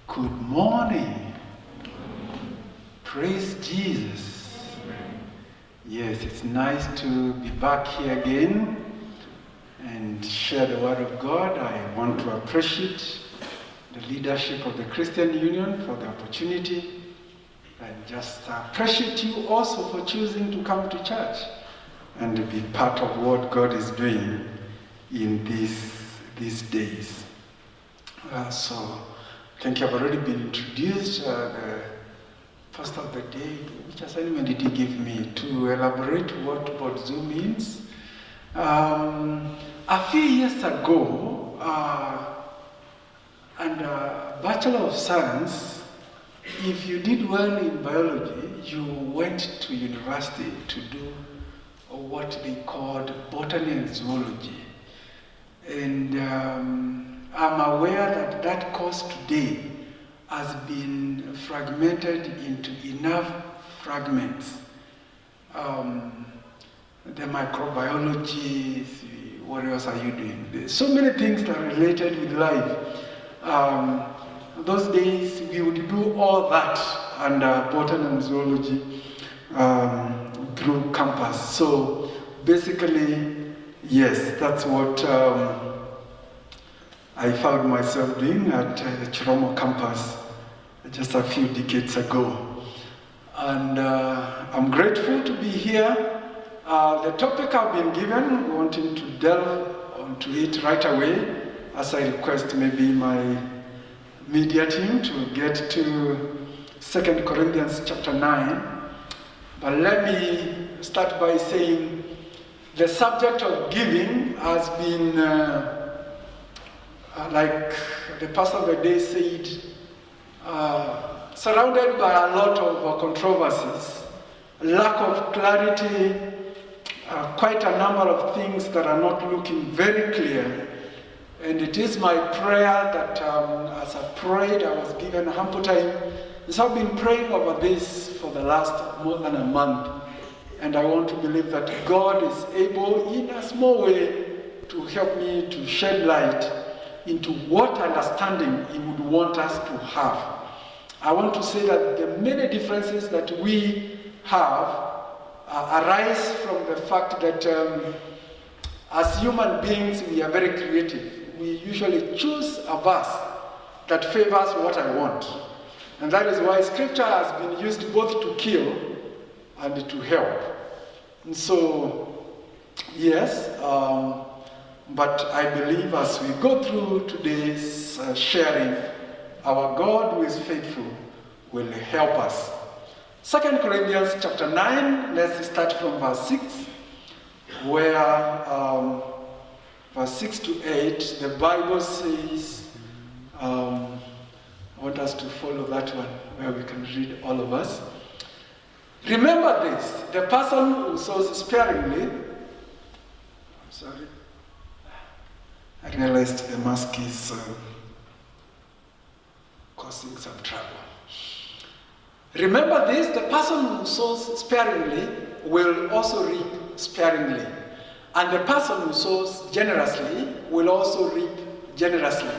Good morning. Praise Jesus. Yes, it's nice to be back here again and share the Word of God. I want to appreciate the leadership of the Christian Union for the opportunity, and just appreciate you also for choosing to come to church and to be part of what God is doing in these days. So, I think I've already been introduced. The first of the day, which assignment did he give me to elaborate what Bodzo means? A few years ago, under Bachelor of Science, if you did well in biology, you went to university to do what they called botany and zoology. And I'm aware that that course today has been fragmented into enough fragments. The microbiology, what else are you doing? There's so many things that are related with life. Those days we would do all that under botany and zoology through campus. So basically, yes, that's what I found myself doing at Chiromo campus just a few decades ago. And I'm grateful to be here. The topic I've been given, wanting to delve onto it right away, as I request maybe my media team to get to 2 Corinthians chapter 9. But let me start by saying the subject of giving has been like the pastor of the day said, surrounded by a lot of controversies, lack of clarity, quite a number of things that are not looking very clear. And it is my prayer that as I prayed, I was given ample time. So I've been praying over this for the last more than a month. And I want to believe that God is able, in a small way, to help me to shed light into what understanding He would want us to have. I want to say that the many differences that we have arise from the fact that as human beings, we are very creative. We usually choose a verse that favors what I want. And that is why Scripture has been used both to kill and to help. And so, yes, but I believe as we go through today's sharing, our God who is faithful will help us. 2 Corinthians chapter 9, let's start from verse 6, where verse 6 to 8, the Bible says, I want us to follow that one, where we can read all of us. Remember this, the person who sows sparingly, I realized the mask is causing some trouble. Remember this, the person who sows sparingly will also reap sparingly. And the person who sows generously will also reap generously.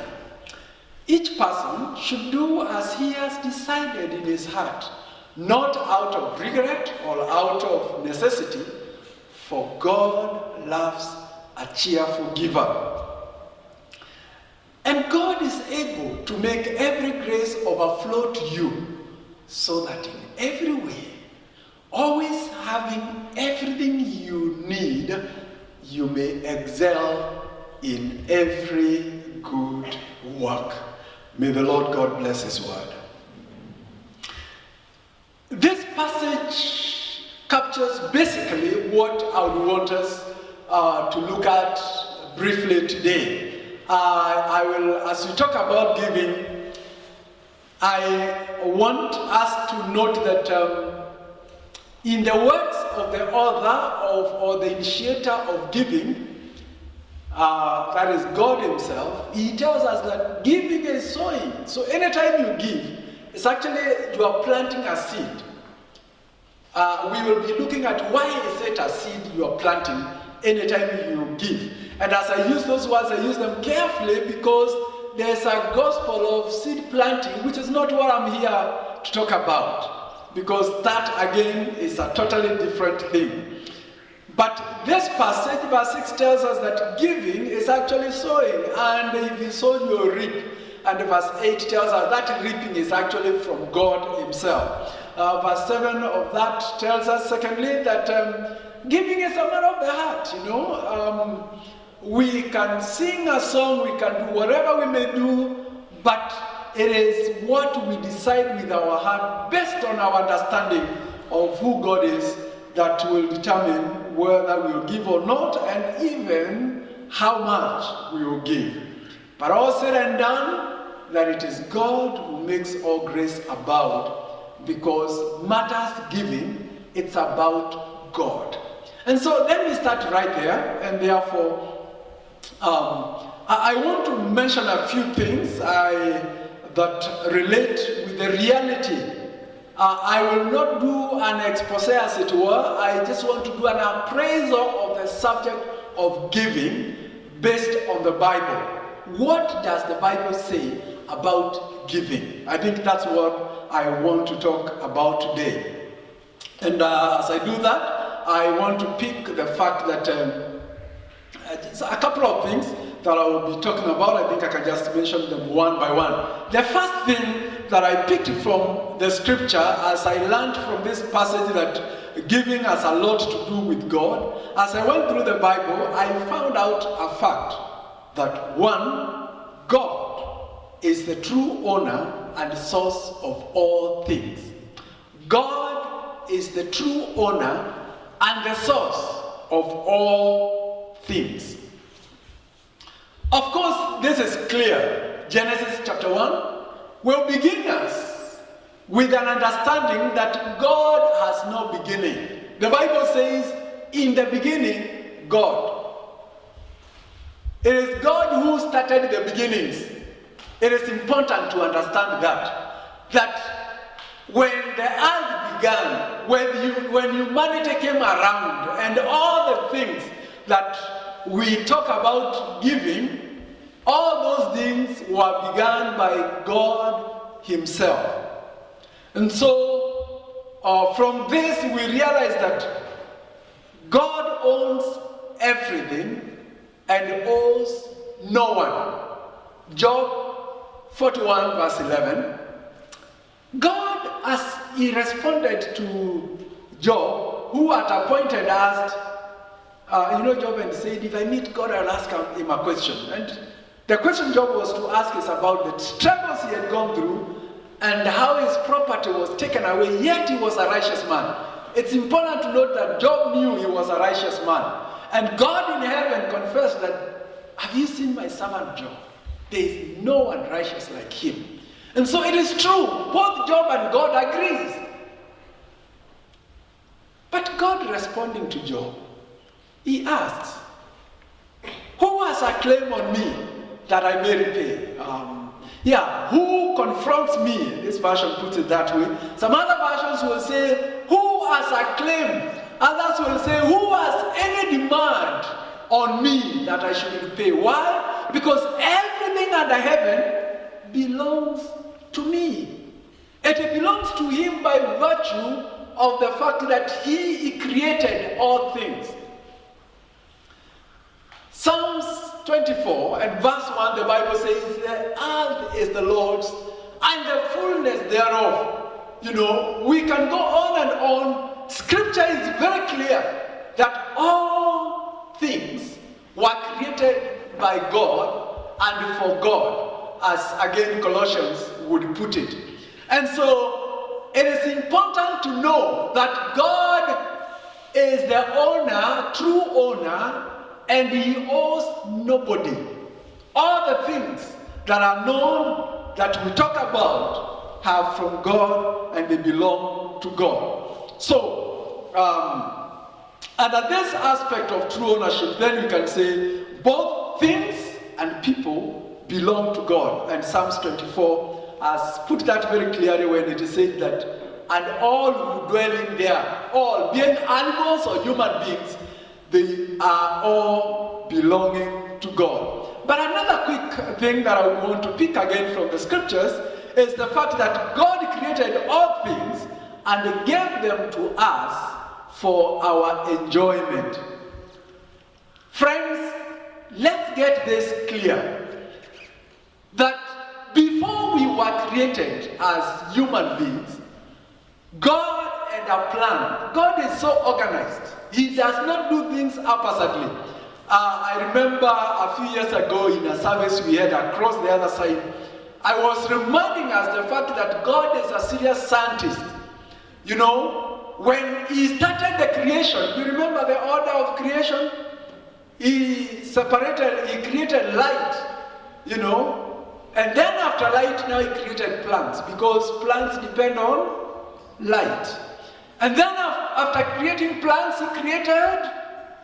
Each person should do as he has decided in his heart, not out of regret or out of necessity, for God loves a cheerful giver. And God is able to make every grace overflow to you, so that in every way, always having everything you need, you may excel in every good work. May the Lord God bless His word. This passage captures basically what I would want us to look at briefly today. I will, as we talk about giving, I want us to note that in the words of the author or the initiator of giving, that is God Himself, He tells us that giving is sowing. So anytime you give, it's actually you are planting a seed. We will be looking at why is it a seed you are planting anytime you give. And as I use those words, I use them carefully because there's a gospel of seed planting, which is not what I'm here to talk about, because that again is a totally different thing. But this passage, verse 6, tells us that giving is actually sowing, and if you sow, you will reap. And verse 8 tells us that reaping is actually from God himself. Verse 7 of that tells us, secondly, that giving is a matter of the heart, we can sing a song, we can do whatever we may do, but it is what we decide with our heart, based on our understanding of who God is, that will determine whether we will give or not, and even how much we will give. But all said and done, that it is God who makes all grace abound, because matters giving, it's about God. And so let me start right there, and therefore I want to mention a few things that relate with the reality. I will not do an expose, as it were. I just want to do an appraisal of the subject of giving based on the Bible. What does the Bible say about giving? I think that's what I want to talk about today. And as I do that, I want to pick the fact that a couple of things that I will be talking about. I think I can just mention them one by one. The first thing that I picked from the scripture, as I learned from this passage that giving has a lot to do with God, as I went through the Bible, I found out a fact that one, God is the true owner and source of all things. God is the true owner and the source of all things. Of course, this is clear. Genesis chapter 1 will begin us with an understanding that God has no beginning. The Bible says, in the beginning, God. It is God who started the beginnings. It is important to understand that when the earth began, when humanity came around, and all the things that we talk about giving, all those things were begun by God himself. And so, from this we realize that God owns everything and owes no one. Job 41 verse 11. God, as he responded to Job, who at a point had asked, Job had said, if I meet God, I'll ask him a question. And the question Job was to ask is about the struggles he had gone through and how his property was taken away, yet he was a righteous man. It's important to note that Job knew he was a righteous man. And God in heaven confessed that, have you seen my servant Job? There is no one righteous like him. And so it is true, both Job and God agrees. But God responding to Job, he asks, who has a claim on me that I may repay? Who confronts me? This version puts it that way. Some other versions will say, who has a claim? Others will say, who has any demand on me that I should repay? Why? Because everything under heaven belongs to me. It belongs to him by virtue of the fact that he created all things. Psalms 24 and verse 1, the Bible says, the earth is the Lord's and the fullness thereof. We can go on and on. Scripture is very clear that all things were created by God and for God, as again Colossians would put it. And so it is important to know that God is the owner, true owner, and he owes nobody. All the things that are known, that we talk about, have from God and they belong to God. So, under this aspect of true ownership, then we can say both things and people belong to God. And Psalms 24 has put that very clearly when it is said that, and all who dwell in there, all, being animals or human beings, they are all belonging to God. But another quick thing that I want to pick again from the scriptures is the fact that God created all things and gave them to us for our enjoyment. Friends, let's get this clear. That before we were created as human beings, God had a plan. God is so organized. He does not do things haphazardly. I remember a few years ago in a service we had across the other side, I was reminding us the fact that God is a serious scientist. You know, when he started the creation, you remember the order of creation? He created light, you know, and then after light, now he created plants, because plants depend on light. And then after creating plants, he created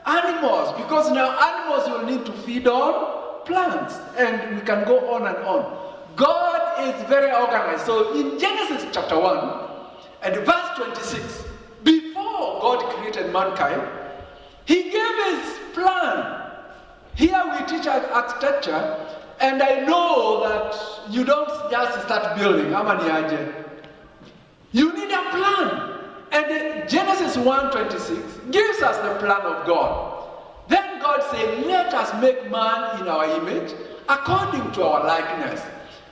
animals, because now animals will need to feed on plants, and we can go on and on. God is very organized. So in Genesis chapter 1 and verse 26, before God created mankind, he gave his plan. Here we teach architecture, and I know that you don't just start building. You need a plan. And Genesis 1:26 gives us the plan of God. Then God said, let us make man in our image, according to our likeness.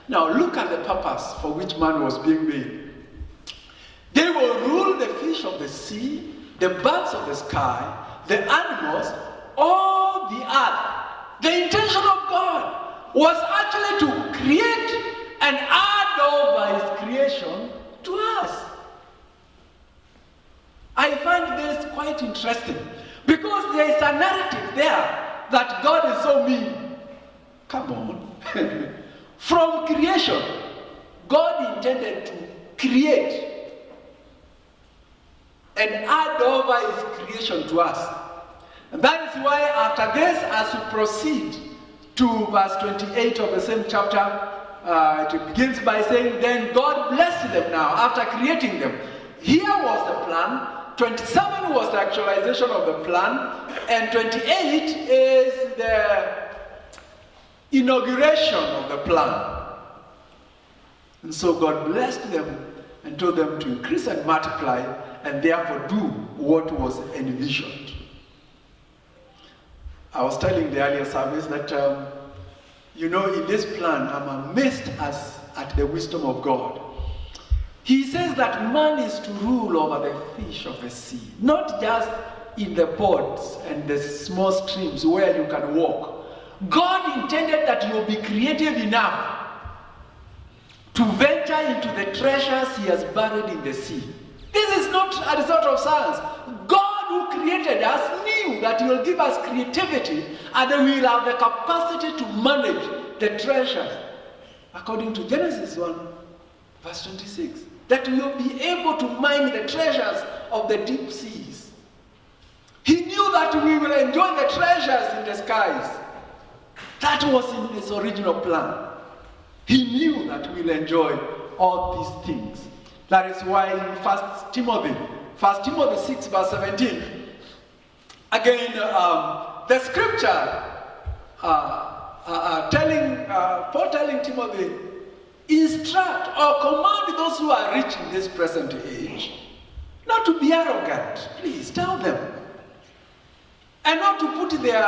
Now look at the purpose for which man was being made. They will rule the fish of the sea, the birds of the sky, the animals, all the earth. The intention of God was actually to create and add over his creation to us. I find this quite interesting, because there is a narrative there that God is so mean. Come on. From creation, God intended to create and add over his creation to us. And that is why after this, as we proceed to verse 28 of the same chapter, it begins by saying, then God blessed them now after creating them. Here was the plan. 27 was the actualization of the plan, and 28 is the inauguration of the plan. And so God blessed them and told them to increase and multiply, and therefore do what was envisioned. I was telling the earlier service that, you know, in this plan, I'm amazed at the wisdom of God. He says that man is to rule over the fish of the sea, not just in the ponds and the small streams where you can walk. God intended that you will be creative enough to venture into the treasures he has buried in the sea. This is not a result of science. God who created us knew that he will give us creativity, and then we will have the capacity to manage the treasures. According to Genesis 1, verse 26. That we will be able to mine the treasures of the deep seas. He knew that we will enjoy the treasures in the skies. That was in his original plan. He knew that we'll enjoy all these things. That is why in 1 Timothy 6 verse 17, again, the scripture Paul telling Timothy, instruct or command those who are rich in this present age not to be arrogant. Please tell them. And not to put their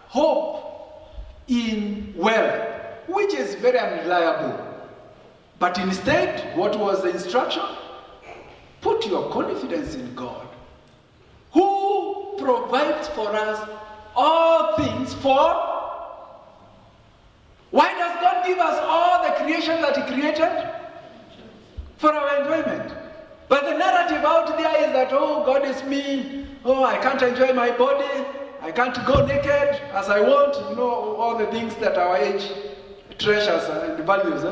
hope in wealth, which is very unreliable. But instead, what was the instruction? Put your confidence in God, who provides for us all things for. Why does God give us all the creation that he created? For our enjoyment. But the narrative out there is that, oh, God is mean. Oh, I can't enjoy my body. I can't go naked as I want. You know, all the things that our age treasures and values.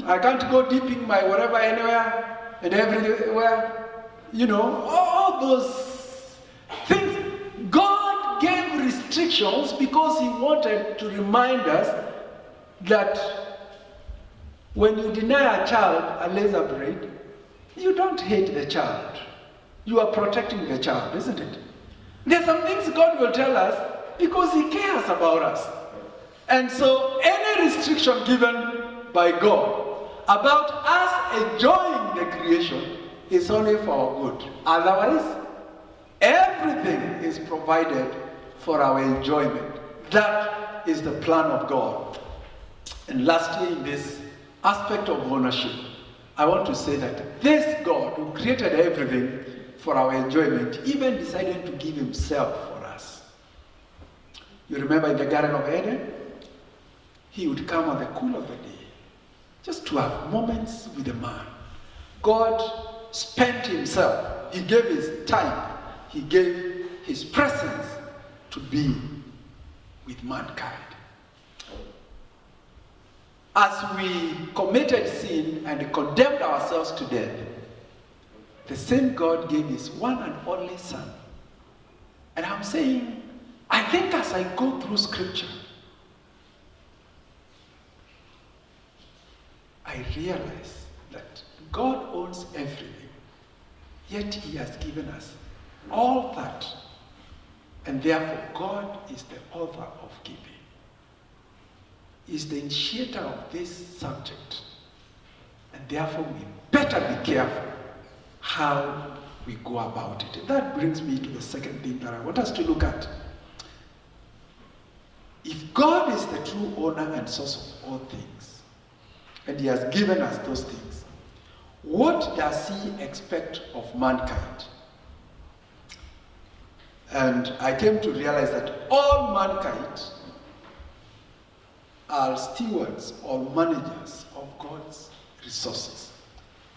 I can't go dipping my whatever anywhere and everywhere. You know, all those things. God gave restrictions because he wanted to remind us that when you deny a child a laser braid, you don't hate the child. You are protecting the child, isn't it? There are some things God will tell us because he cares about us. And so any restriction given by God about us enjoying the creation is only for our good. Otherwise, everything is provided for our enjoyment. That is the plan of God. And lastly, in this aspect of ownership, I want to say that this God who created everything for our enjoyment even decided to give himself for us. You remember in the Garden of Eden? He would come on the cool of the day, just to have moments with the man. God spent himself. He gave his time. He gave his presence to be with mankind. As we committed sin and condemned ourselves to death, the same God gave his one and only Son. And I'm saying, I think as I go through Scripture, I realize that God owns everything, yet he has given us all that. And therefore, God is the author of giving. He is the initiator of this subject. And therefore, we better be careful how we go about it. And that brings me to the second thing that I want us to look at. If God is the true owner and source of all things, and he has given us those things, what does he expect of mankind? And I came to realize that all mankind are stewards or managers of God's resources.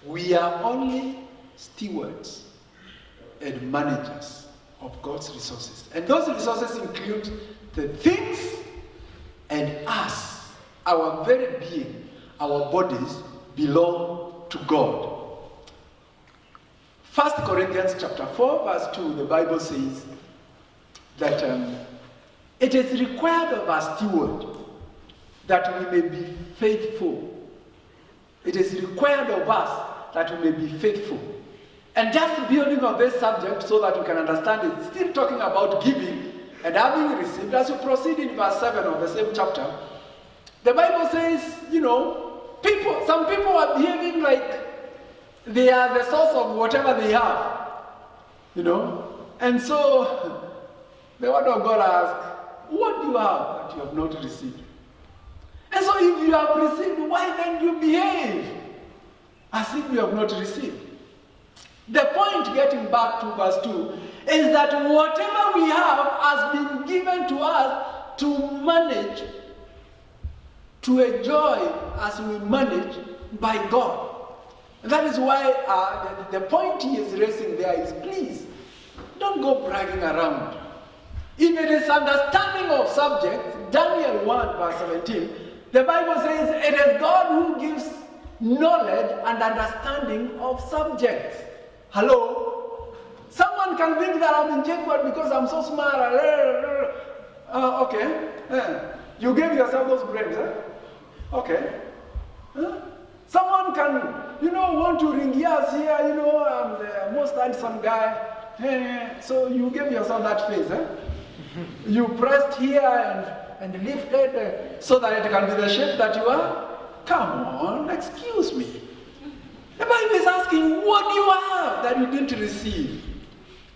We are only stewards and managers of God's resources. And those resources include the things and us, our very being, our bodies belong to God. 1 Corinthians chapter 4, verse 2, the Bible says that it is required of a steward that we may be faithful. It is required of us that we may be faithful. And just building on this subject so that we can understand it, still talking about giving and having received, as we proceed in verse 7 of the same chapter, the Bible says, some people are behaving like they are the source of whatever they have. And so the word of God asks, what do you have that you have not received? And so if you have received, why then do you behave as if you have not received? The point, getting back to verse 2, is that whatever we have has been given to us to manage, to enjoy as we manage by God. And that is why the point he is raising there is, please, don't go bragging around. If it is understanding of subjects, Daniel 1 verse 17, the Bible says it is God who gives knowledge and understanding of subjects. Hello? Someone can think that I'm in jail because I'm so smart. Okay. You gave yourself those brains, eh? Okay. Someone can, want to ring ears here, I'm the most handsome guy. So you gave yourself that face, eh? You pressed here and lifted so that it can be the shape that you are. Come on, excuse me. The Bible is asking, what do you have that you didn't receive?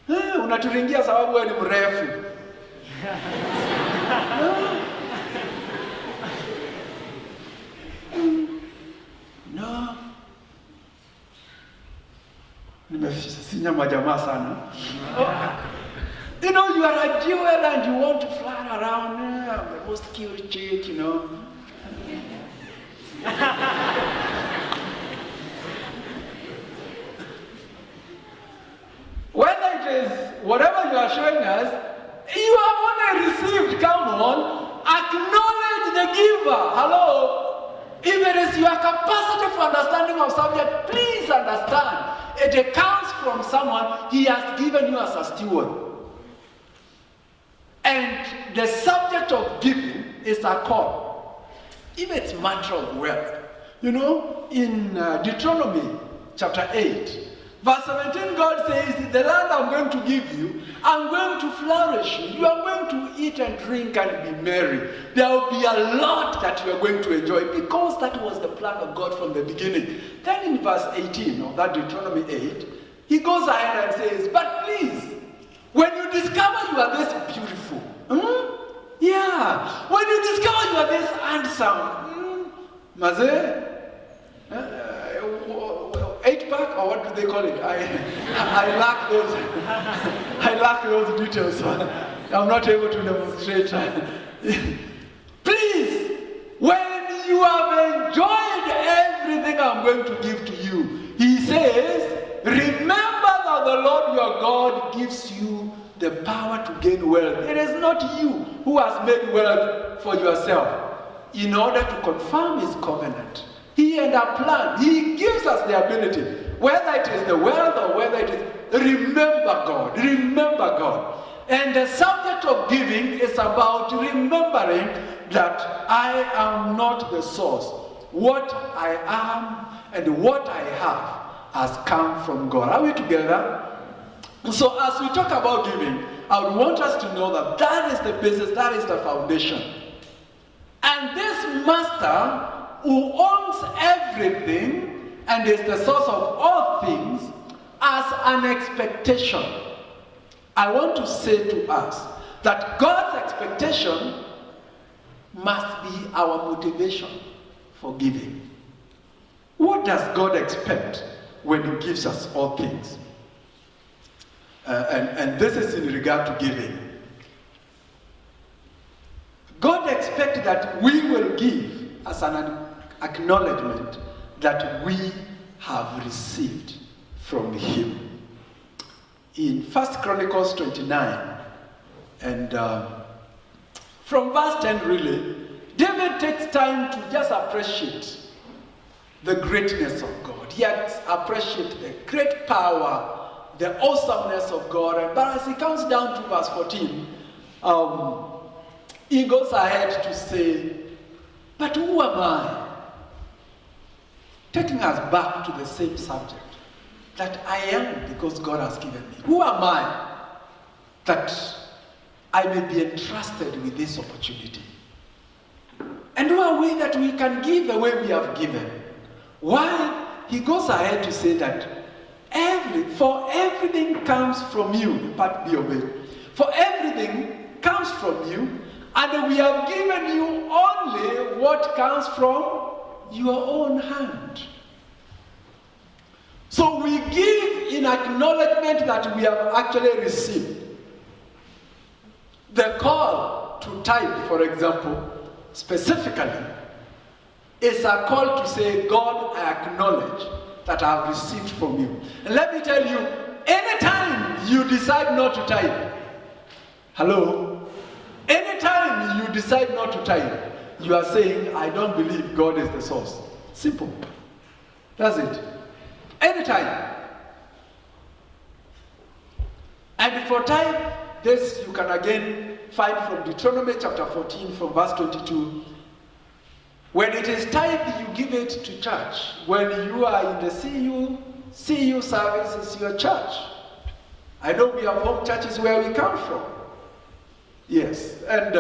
Unaturingia sababu wewe ni mrefu. No. Nimesinya majamaa sana. You are a jewel and you want to fly around. I'm the most cute chick, Whether it is whatever you are showing us, you have only received. Come on, acknowledge the giver. Hello? If it is your capacity for understanding of subject, please understand. It comes from someone he has given you as a steward. And the subject of giving is a call. If it's matter of wealth. In Deuteronomy chapter 8, Verse 17, God says, the land I'm going to give you, I'm going to flourish you. You are going to eat and drink and be merry. There will be a lot that you are going to enjoy because that was the plan of God from the beginning. Then in verse 18 of that Deuteronomy 8, he goes ahead and says, but please, when you discover you are this beautiful, yeah, when you discover you are this handsome, Maze, 8-pack, or what do they call it? I lack those. I lack those details. So I'm not able to demonstrate. Please, when you have enjoyed everything I'm going to give to you, he says, remember that the Lord your God gives you the power to gain wealth. It is not you who has made wealth for yourself. In order to confirm his covenant, he and our plan, he gives us the ability, whether it is the wealth or whether it is, remember God, remember God. And the subject of giving is about remembering that I am not the source. What I am and what I have has come from God. Are we together? So as we talk about giving, I would want us to know that that is the basis, that is the foundation. And this master who owns everything and is the source of all things as an expectation. I want to say to us that God's expectation must be our motivation for giving. What does God expect when he gives us all things? And this is in regard to giving. God expects that we will give as an acknowledgement that we have received from him. In 1 Chronicles 29, and from verse 10 really, David takes time to just appreciate the greatness of God. He appreciates the great power, the awesomeness of God. But as he comes down to verse 14, he goes ahead to say, but who am I? Taking us back to the same subject, that I am because God has given me. Who am I that I may be entrusted with this opportunity? And who are we that we can give the way we have given? Why? He goes ahead to say that for everything comes from you, part B of it. For everything comes from you, and we have given you only what comes from your own hand. So we give in acknowledgement that we have actually received. The call to tithe, for example, specifically, is a call to say, God, I acknowledge that I have received from you. And let me tell you, anytime you decide not to tithe, hello? Anytime you decide not to tithe, you are saying, I don't believe God is the source. Simple. That's it. Anytime. And for tithe, this you can again find from Deuteronomy chapter 14 from verse 22. When it is tithe, you give it to church. When you are in the CU service, is your church. I know we have home churches where we come from. Yes, and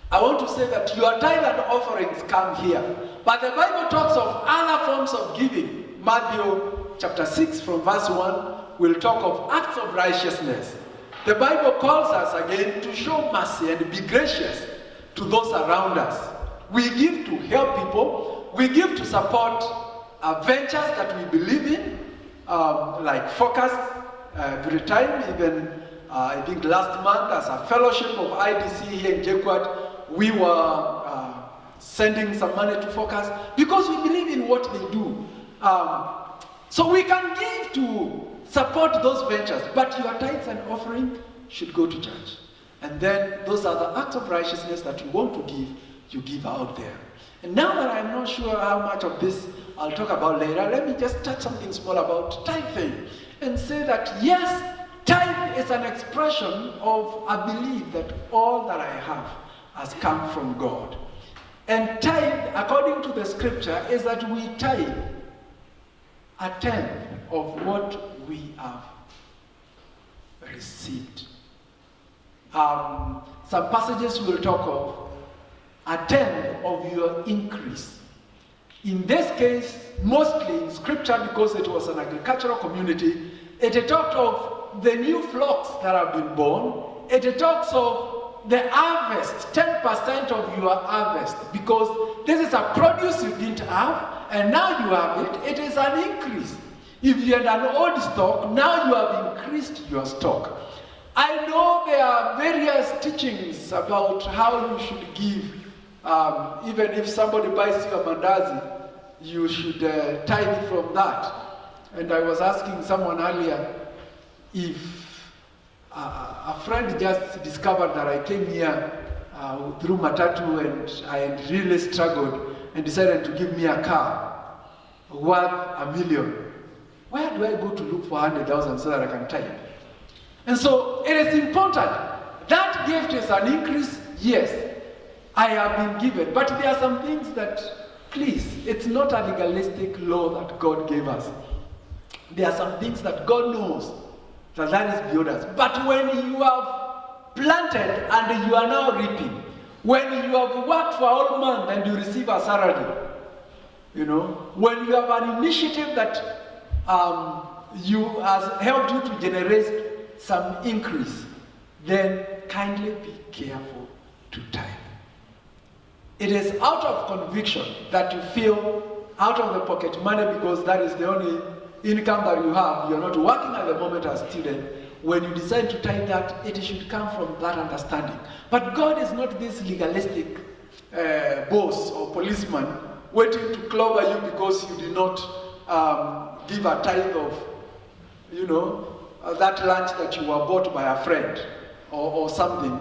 I want to say that your tithe and offerings come here. But the Bible talks of other forms of giving. Matthew chapter 6 from verse 1 will talk of acts of righteousness. The Bible calls us again to show mercy and be gracious to those around us. We give to help people. We give to support ventures that we believe in, like Focus. Every time, even I think last month, as a fellowship of IDC here in JKUAT, we were sending some money to Focus because we believe in what they do. So we can give to support those ventures, but your tithes and offering should go to church. And then those are the acts of righteousness that you want to give, you give out there. And now that I'm not sure how much of this I'll talk about later, let me just touch something small about tithing and say that yes, tithe is an expression of a belief that all that I have has come from God. And tithe, according to the scripture, is that we tithe a tenth of what we have received. Some passages will talk of a tenth of your increase. In this case, mostly in scripture, because it was an agricultural community, it talked of the new flocks that have been born. It talks of the harvest, 10% of your harvest, because this is a produce you didn't have, and now you have it. It is an increase. If you had an old stock, now you have increased your stock. I know there are various teachings about how you should give. Even if somebody buys you a mandazi, you should tithe from that. And I was asking someone earlier if a friend just discovered that I came here through Matatu and I had really struggled and decided to give me a car worth $1 million. Where do I go to look for 100,000 so that I can tithe? And so it is important. That gift is an increase, yes. I have been given. But there are some things that, please, it's not a legalistic law that God gave us. There are some things that God knows that is beyond us. But when you have planted and you are now reaping, when you have worked for a whole month and you receive a salary, when you have an initiative that has helped you to generate some increase, then kindly be careful to tithe. It is out of conviction that you feel out of the pocket money because that is the only income that you have. You're not working at the moment as a student. When you decide to tithe that, it should come from that understanding. But God is not this legalistic boss or policeman waiting to clobber you because you did not give a tithe of, that lunch that you were bought by a friend or something.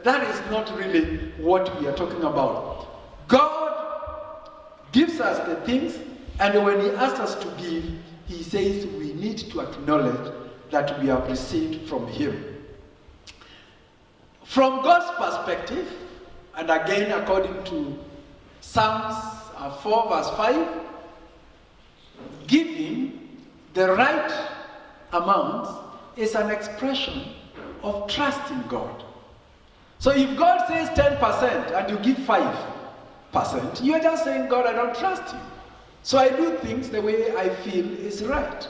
That is not really what we are talking about. God gives us the things, and when He asks us to give, He says we need to acknowledge that we have received from Him. From God's perspective, and again according to Psalms 4 verse 5, giving the right amount is an expression of trust in God. So if God says 10% and you give 5%, you're just saying, God, I don't trust you. So I do things the way I feel is right.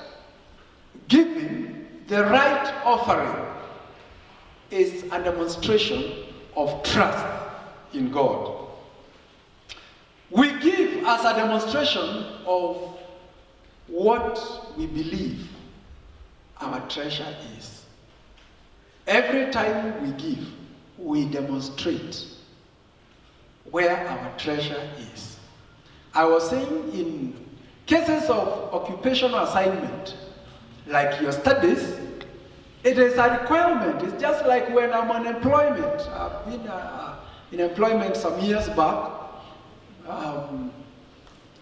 Giving the right offering is a demonstration of trust in God. We give as a demonstration of what we believe our treasure is. Every time we give, we demonstrate where our treasure is. I was saying in cases of occupational assignment, like your studies, it is a requirement. It's just like when I'm on employment. I've been in employment some years back.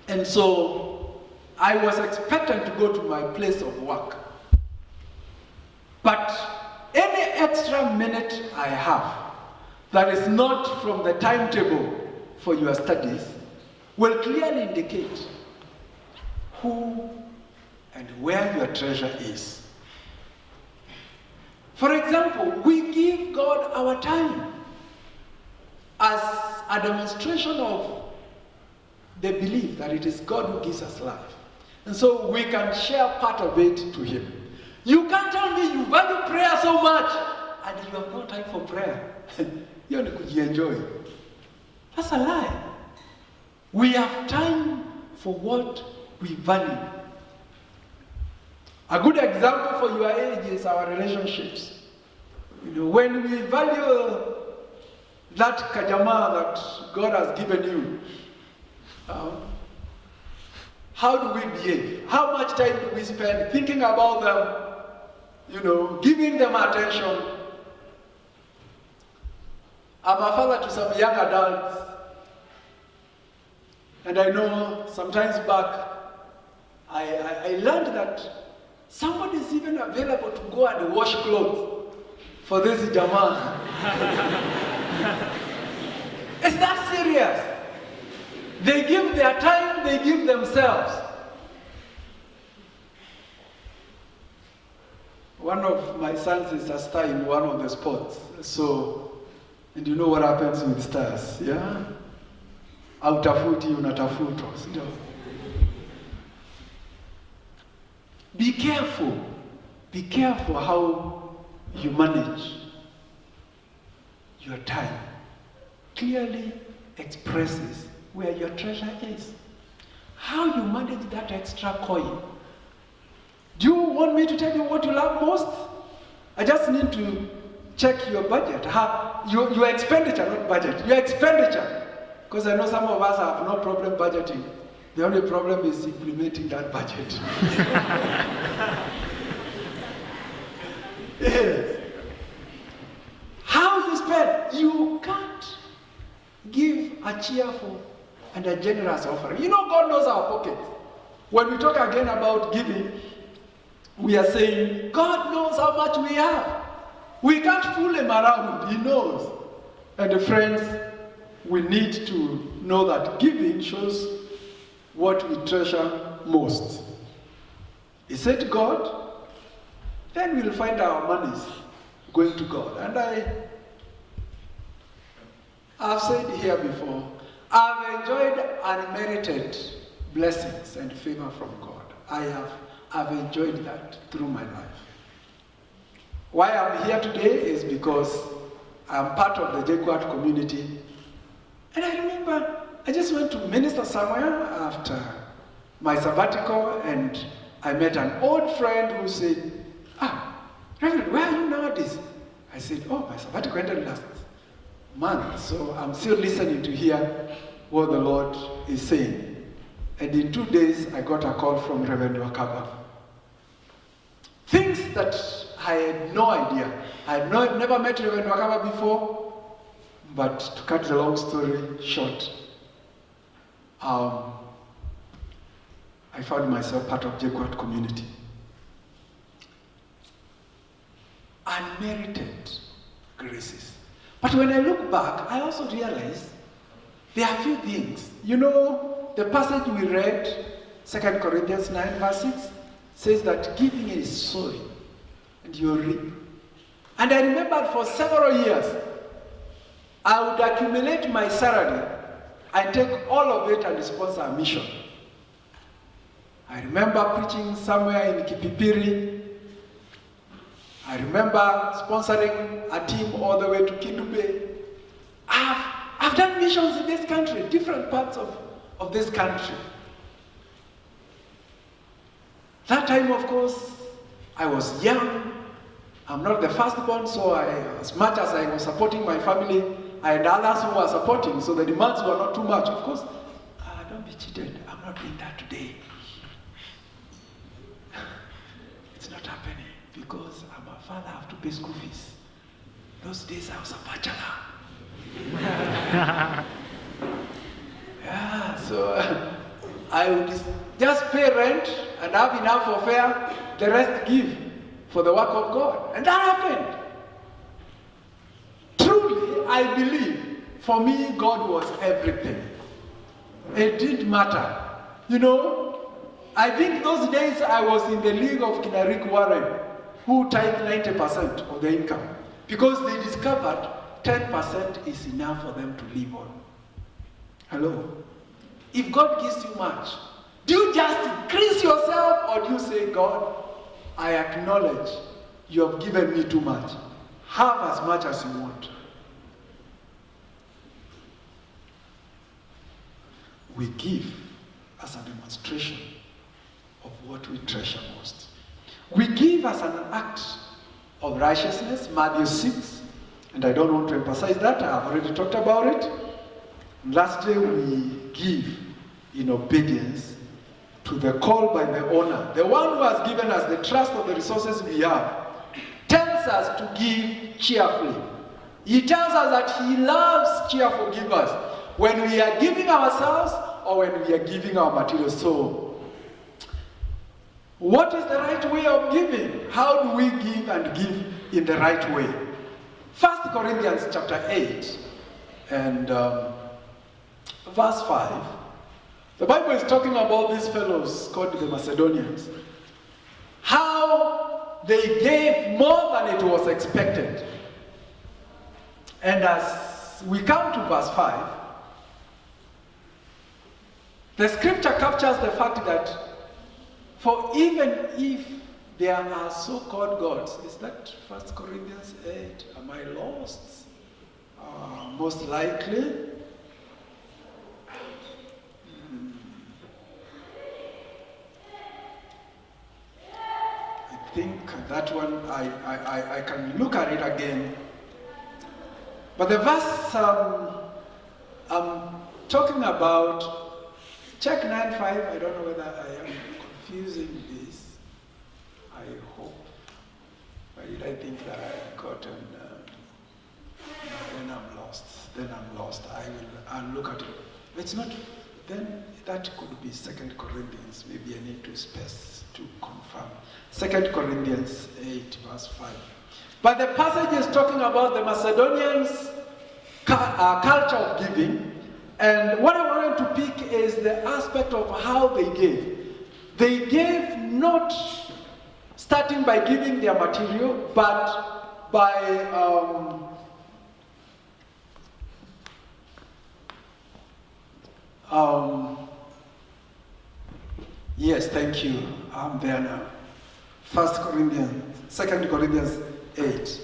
And so I was expected to go to my place of work. But any extra minute I have that is not from the timetable for your studies will clearly indicate who and where your treasure is. For example, we give God our time as a demonstration of the belief that it is God who gives us life. And so we can share part of it to Him. You can't tell me you value prayer so much and you have no time for prayer. You only could enjoy. That's a lie. We have time for what we value. A good example for your age is our relationships. When we value that kajama that God has given you, how do we behave? How much time do we spend thinking about them, giving them attention? I'm a father to some young adults, and I know sometimes back, I learned that somebody is even available to go and wash clothes for this jama. Is that serious? They give their time, they give themselves. one of my sons is a star in one of the sports. So, and you know what happens with stars, yeah? Hautafuti unatafutwa, sio? Be careful. Be careful how you manage your time. Clearly expresses where your treasure is. How you manage that extra coin. Do you want me to tell you what you love most? I just need to check your budget. Your expenditure, not budget. Your expenditure. Because I know some of us have no problem budgeting. The only problem is implementing that budget. Yes. How you spend? You can't give a cheerful and a generous offering. You know, God knows our pockets. When we talk again about giving, we are saying, God knows how much we have. We can't fool him around. He knows. And friends, we need to know that giving shows what we treasure most. Is it God? Then we'll find our monies going to God. And I've said here before, I've enjoyed unmerited blessings and favor from God. I've enjoyed that through my life. Why I'm here today is because I'm part of the JKUAT community. And I remember I just went to minister somewhere after my sabbatical, and I met an old friend who said, Reverend, where are you nowadays? I said, my sabbatical ended last month, so I'm still listening to hear what the Lord is saying. And in 2 days, I got a call from Reverend Wakaba. Things that I had no idea. I had never met Reverend Wakaba before, but to cut the long story short, I found myself part of JKUAT community. Unmerited graces. But when I look back, I also realize there are a few things. You know, the passage we read, 2 Corinthians 9 verse 6, says that giving is sowing, and you reap. And I remembered for several years, I would accumulate my salary and take all of it and sponsor a mission. I remember preaching somewhere in Kipipiri. I remember sponsoring a team all the way to Kidube. I've done missions in this country, different parts of this country. That time, of course, I was young. I'm not the firstborn, so as much as I was supporting my family, I had others who were supporting, so the demands were not too much. Of course, don't be cheated. I'm not doing that today. It's not happening because I'm a father, I have to pay school fees. Those days I was a bachelor. Yeah, so I would just pay rent and have enough for fare, the rest give for the work of God. And that happened. Truly, I believe, for me, God was everything. It didn't matter. You know, I think those days I was in the league of Rick Warren, who tithed 90% of the income, because they discovered 10% is enough for them to live on. Hello? If God gives you much, do you just increase yourself, or do you say, God, I acknowledge you have given me too much. Have as much as you want. We give as a demonstration of what we treasure most. We give as an act of righteousness, Matthew 6, and I don't want to emphasize that, I have already talked about it. And lastly, we give in obedience to the call by the owner, the one who has given us the trust of the resources we have, tells us to give cheerfully. He tells us that he loves cheerful givers when we are giving ourselves or when we are giving our materials. So, what is the right way of giving? How do we give and give in the right way? 1 Corinthians chapter 8 and verse 5. The Bible is talking about these fellows called the Macedonians. How they gave more than it was expected. And as we come to verse 5, the scripture captures the fact that for even if there are so-called gods, is that 1 Corinthians 8? Am I lost? Most likely. I think that one, I can look at it again. But the verse I'm talking about, check 9:5, I don't know whether I am confusing this. I hope. Why did I think that I had gotten, then I'm lost. I'll look at it. It's not, then that could be 2 Corinthians. Maybe I need to space to confirm. 2 Corinthians 8 verse 5. But the passage is talking about the Macedonians' culture of giving. And what I wanted to pick is the aspect of how they gave. They gave not starting by giving their material, but by yes, thank you. I'm there now. 2 Corinthians 8.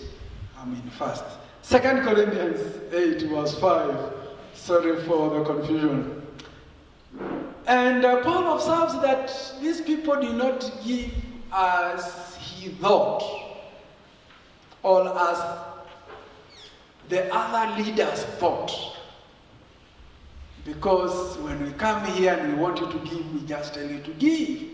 I'm in first. 2 Corinthians 8 verse 5. Sorry for the confusion. And Paul observes that these people did not give as he thought, or as the other leaders thought. Because when we come here and we want you to give, we just tell you to give.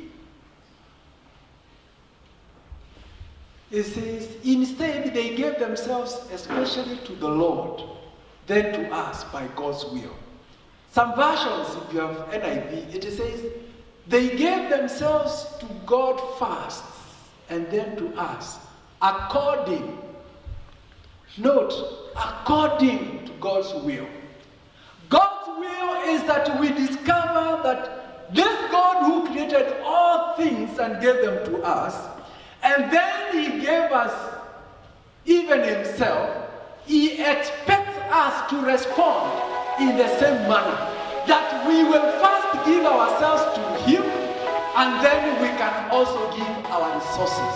It says, instead they gave themselves especially to the Lord, then to us by God's will. Some versions, if you have NIV, it says, they gave themselves to God first, and then to us, according to God's will. God's will is that we discover that this God who created all things and gave them to us, and then he gave us even himself, he expects us to respond in the same manner. That we will first give ourselves to him, and then we can also give our resources.